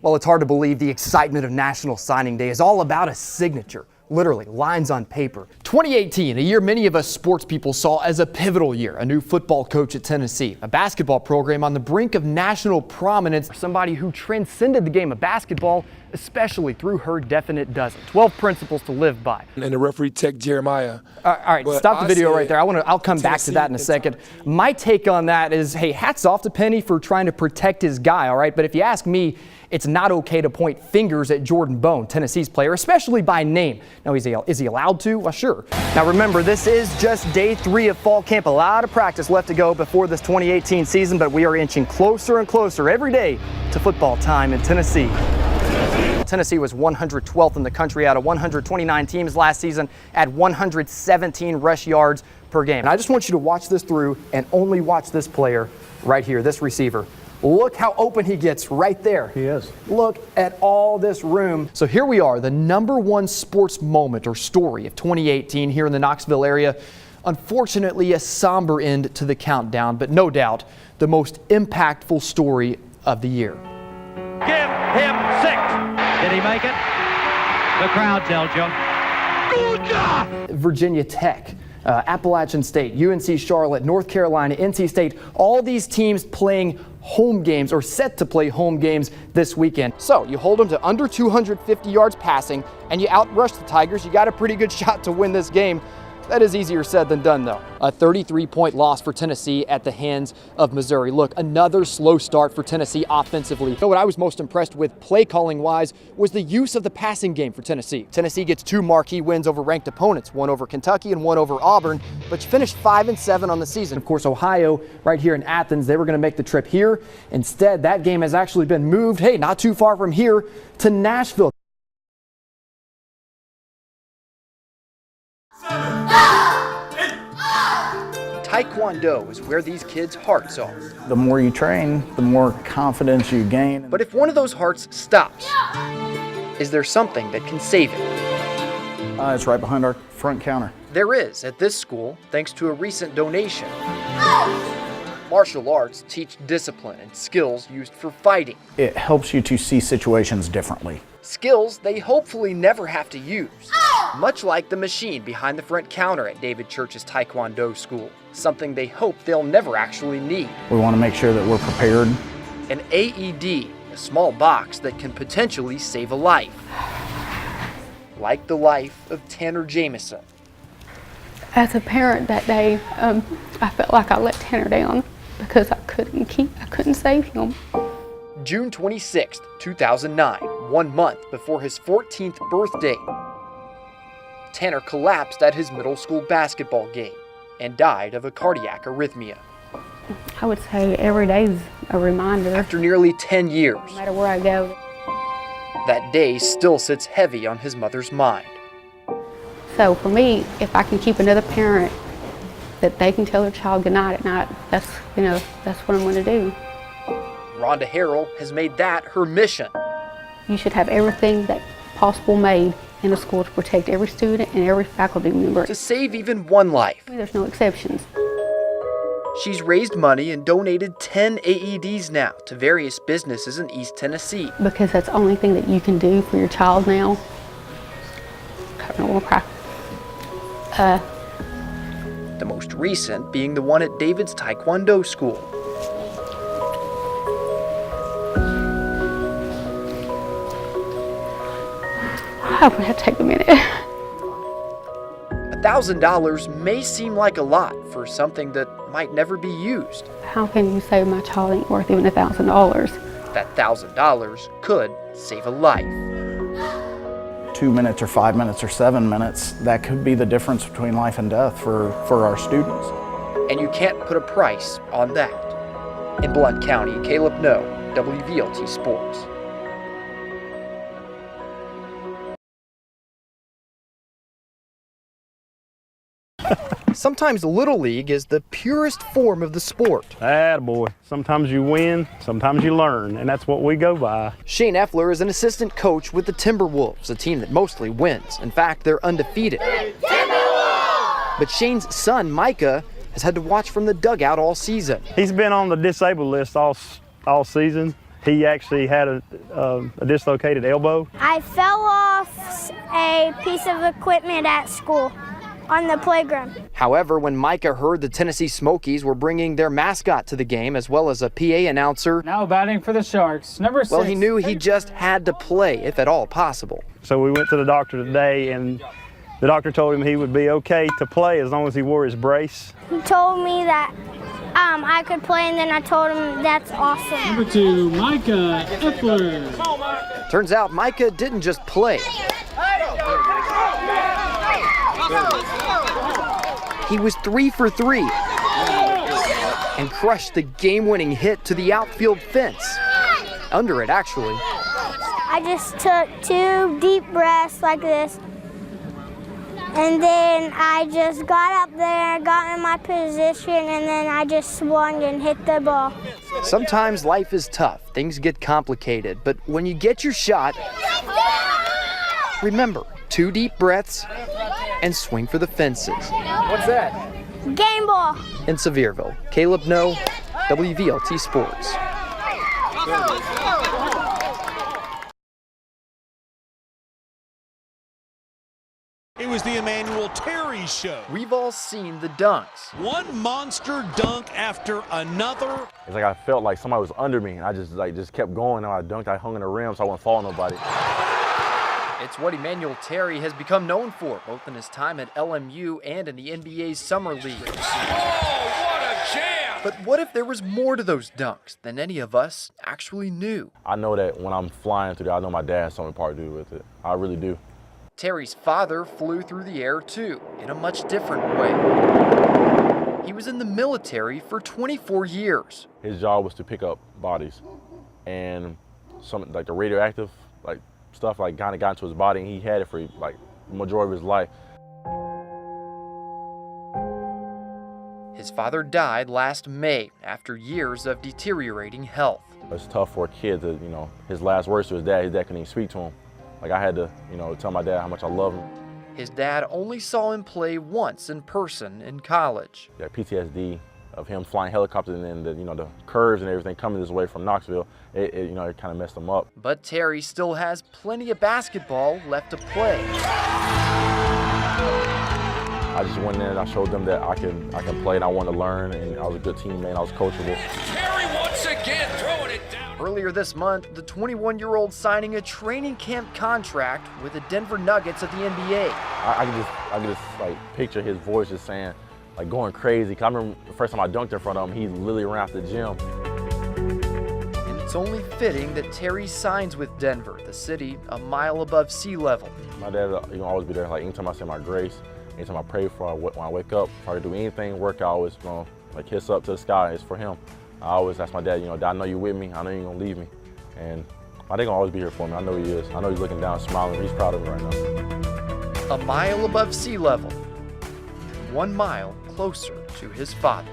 Well, it's hard to believe the excitement of National Signing Day is all about a signature. Literally, lines on paper. 2018, a year many of us sports people saw as a pivotal year. A new football coach at Tennessee, a basketball program on the brink of national prominence, somebody who transcended the game of basketball, especially through her definite dozen. 12 principles to live by. And the referee, Tech Jeremiah. All right, but stop the video right there. I'll come back to that in a second. My take on that is, hey, hats off to Penny for trying to protect his guy, all right? But if you ask me, it's not okay to point fingers at Jordan Bone, Tennessee's player, especially by name. Now, is he allowed to? Well, sure. Now, remember, this is just day 3 of fall camp. A lot of practice left to go before this 2018 season, but we are inching closer and closer every day to football time in Tennessee. Tennessee was 112th in the country out of 129 teams last season at 117 rush yards per game. And I just want you to watch this through and only watch this player right here, this receiver. Look how open he gets right there. He is. Look at all this room. So here we are, the #1 sports moment or story of 2018 here in the Knoxville area. Unfortunately, a somber end to the countdown, but no doubt the most impactful story of the year. Give him 6. Did he make it? The crowd tells you. Virginia Tech, Appalachian State, UNC Charlotte, North Carolina, NC State, all these teams playing home games or set to play home games this weekend. So you hold them to under 250 yards passing and you outrush the Tigers. You got a pretty good shot to win this game. That is easier said than done, though. A 33-point loss for Tennessee at the hands of Missouri. Look, another slow start for Tennessee offensively. You know what I was most impressed with play calling wise was the use of the passing game for Tennessee. Tennessee gets 2 marquee wins over ranked opponents, one over Kentucky and one over Auburn, but you finished 5-7 on the season. Of course, Ohio, right here in Athens, they were going to make the trip here. Instead, that game has actually been moved, hey, not too far from here, to Nashville. Taekwondo is where these kids' hearts are. The more you train, the more confidence you gain. But if one of those hearts stops, is there something that can save it? It's right behind our front counter. There is at this school, thanks to a recent donation. Martial arts teach discipline and skills used for fighting. It helps you to see situations differently. Skills they hopefully never have to use. Much like the machine behind the front counter at David Church's Taekwondo school. Something they hope they'll never actually need. We want to make sure that we're prepared. An AED, a small box that can potentially save a life. Like the life of Tanner Jamison. As a parent that day, I felt like I let Tanner down because I couldn't save him. June 26, 2009, 1 month before his 14th birthday. Tanner collapsed at his middle school basketball game and died of a cardiac arrhythmia. I would say every day is a reminder. After nearly 10 years, No matter where I go. that day still sits heavy on his mother's mind. So for me, if I can keep another parent that they can tell their child goodnight at night, that's what I'm going to do. Rhonda Harrell has made that her mission. You should have everything that possible made in a school to protect every student and every faculty member. To save even one life. There's no exceptions. She's raised money and donated 10 AEDs now to various businesses in East Tennessee. Because that's the only thing that you can do for your child now. I don't want to cry. The most recent being the one at David's Taekwondo school. I'm going to have to take a minute. $1,000 may seem like a lot for something that might never be used. How can you say my child ain't worth even $1,000? That $1,000 could save a life. 2 minutes or 5 minutes or 7 minutes, that could be the difference between life and death for our students. And you can't put a price on that. In Blount County, Caleb No, WVLT Sports. Sometimes Little League is the purest form of the sport. Attaboy. Sometimes you win, sometimes you learn, and that's what we go by. Shane Effler is an assistant coach with the Timberwolves, a team that mostly wins. In fact, they're undefeated. But Shane's son, Micah, has had to watch from the dugout all season. He's been on the disabled list all season. He actually had a dislocated elbow. I fell off a piece of equipment at school on the playground. However, when Micah heard the Tennessee Smokies were bringing their mascot to the game, as well as a PA announcer, now batting for the Sharks, number 6. well, he knew he just had to play, if at all possible. So we went to the doctor today, and the doctor told him he would be okay to play as long as he wore his brace. He told me that I could play, and then I told him that's awesome. Number 2, Micah Eppler. Turns out Micah didn't just play. He was 3 for 3 and crushed the game-winning hit to the outfield fence. Under it, actually. I just took 2 deep breaths like this, and then I just got up there, got in my position, and then I just swung and hit the ball. Sometimes life is tough, things get complicated, but when you get your shot, remember, 2 deep breaths and swing for the fences. What's that? Game ball. In Sevierville, Caleb No, WVLT Sports. It was the Emmanuel Terry show. We've all seen the dunks. One monster dunk after another. It's like I felt like somebody was under me, and I just kept going. And I dunked, I hung in the rim so I wouldn't fall on nobody. It's what Emmanuel Terry has become known for, both in his time at LMU and in the NBA's Summer League. Oh, what a jam! But what if there was more to those dunks than any of us actually knew? I know that when I'm flying through there, I know my dad has something part to do with it. I really do. Terry's father flew through the air too, in a much different way. He was in the military for 24 years. His job was to pick up bodies, and some like the radioactive stuff kind of got into his body, and he had it for the majority of his life. His father died last May after years of deteriorating health. It's tough for a kid to, his last words to his dad couldn't even speak to him. I had to, tell my dad how much I love him. His dad only saw him play once in person in college. Yeah, PTSD of him flying helicopters and then the curves and everything coming this way from Knoxville, it kind of messed him up. But Terry still has plenty of basketball left to play. I just went in there and I showed them that I can play and I wanted to learn, and I was a good teammate, I was coachable. Terry once again throwing it down. Earlier this month, the 21-year-old signing a training camp contract with the Denver Nuggets of the NBA. I can just picture his voice just saying, going crazy. 'Cause I remember the first time I dunked in front of him, he literally ran out the gym. And it's only fitting that Terry signs with Denver, the city a mile above sea level. My dad will always be there. Anytime I say my grace, anytime I pray when I wake up, if I do anything, work, I always kiss up to the sky. It's for him. I always ask my dad, Dad, I know you're with me. I know you're gonna leave me. And my dad gonna always be here for me. I know he is. I know he's looking down, smiling. He's proud of me right now. A mile above sea level, 1 mile closer to his father.